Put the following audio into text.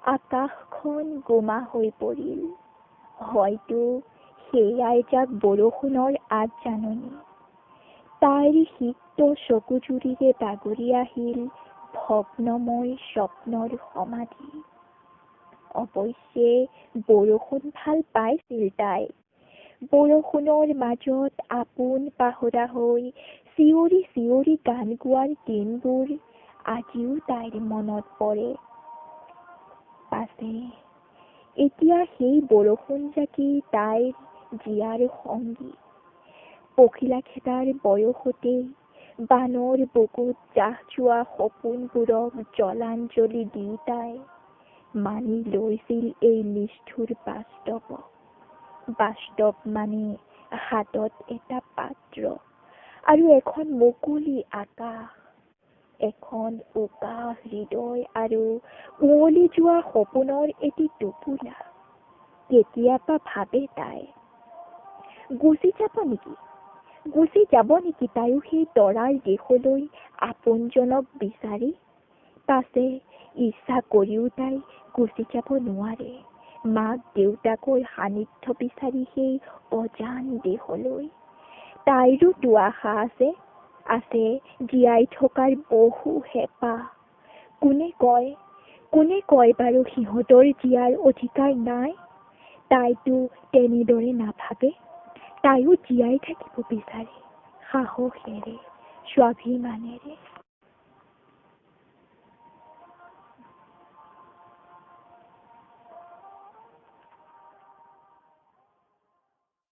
আকাশখন গোমা হৈ পৰিল। হয়তো সেয়াই যাক বৰষুণৰ আগজাননী। তাইৰ সিক্ত চকুজুৰিৰে বাগৰি আহিল ভগ্নময় স্বপ্নৰ সমাধি। অৱশ্যে বৰষুণ ভাল পাইছিল তাই। বৰষুণৰ মাজত আপোন পাহৰা হৈ চিঞৰি চিঞৰি গান গোৱাৰ দিনবোৰ আজিও তাইৰ মনত পৰে। পাছে এতিয়া সেই বৰষুণ জাকি তাইৰ জীয়াৰ সংগী। পখিলা খেদাৰ বয়সতে বানৰ বুকুত জাহ যোৱা সপোনবোৰক জলাঞ্জলি দি তাই মানি লৈছিল এই নিষ্ঠুৰ বাস্তৱক। বাস্তৱ মানে হাতত এটা পাত্ৰ আৰু এখন মুকলি আকাশ, এখন উকা হৃদয় আৰু উৱলি যোৱা সপোনৰ এটি টোপোলা। কেতিয়াবা ভাবে তাই, গুচি যাব নেকি তাইও সেই তৰাৰ দেশলৈ আপোনজনক বিচাৰি? পাছে ইচ্ছা কৰিও তাই গুচি যাব নোৱাৰে মাক দেউতাকৰ সান্নিধ্য বিচাৰি সেই অজান দেশলৈ। তাইৰোতো আশা আছে জীয়াই থকাৰ বহু হেঁপাহ। কোনে কয় বাৰু সিহঁতৰ জীয়াৰ অধিকাৰ নাই? তাইতো তেনেদৰে নাভাবে। তাইও জীয়াই থাকিব বিচাৰে সাহসেৰে, স্বাভিমানেৰে।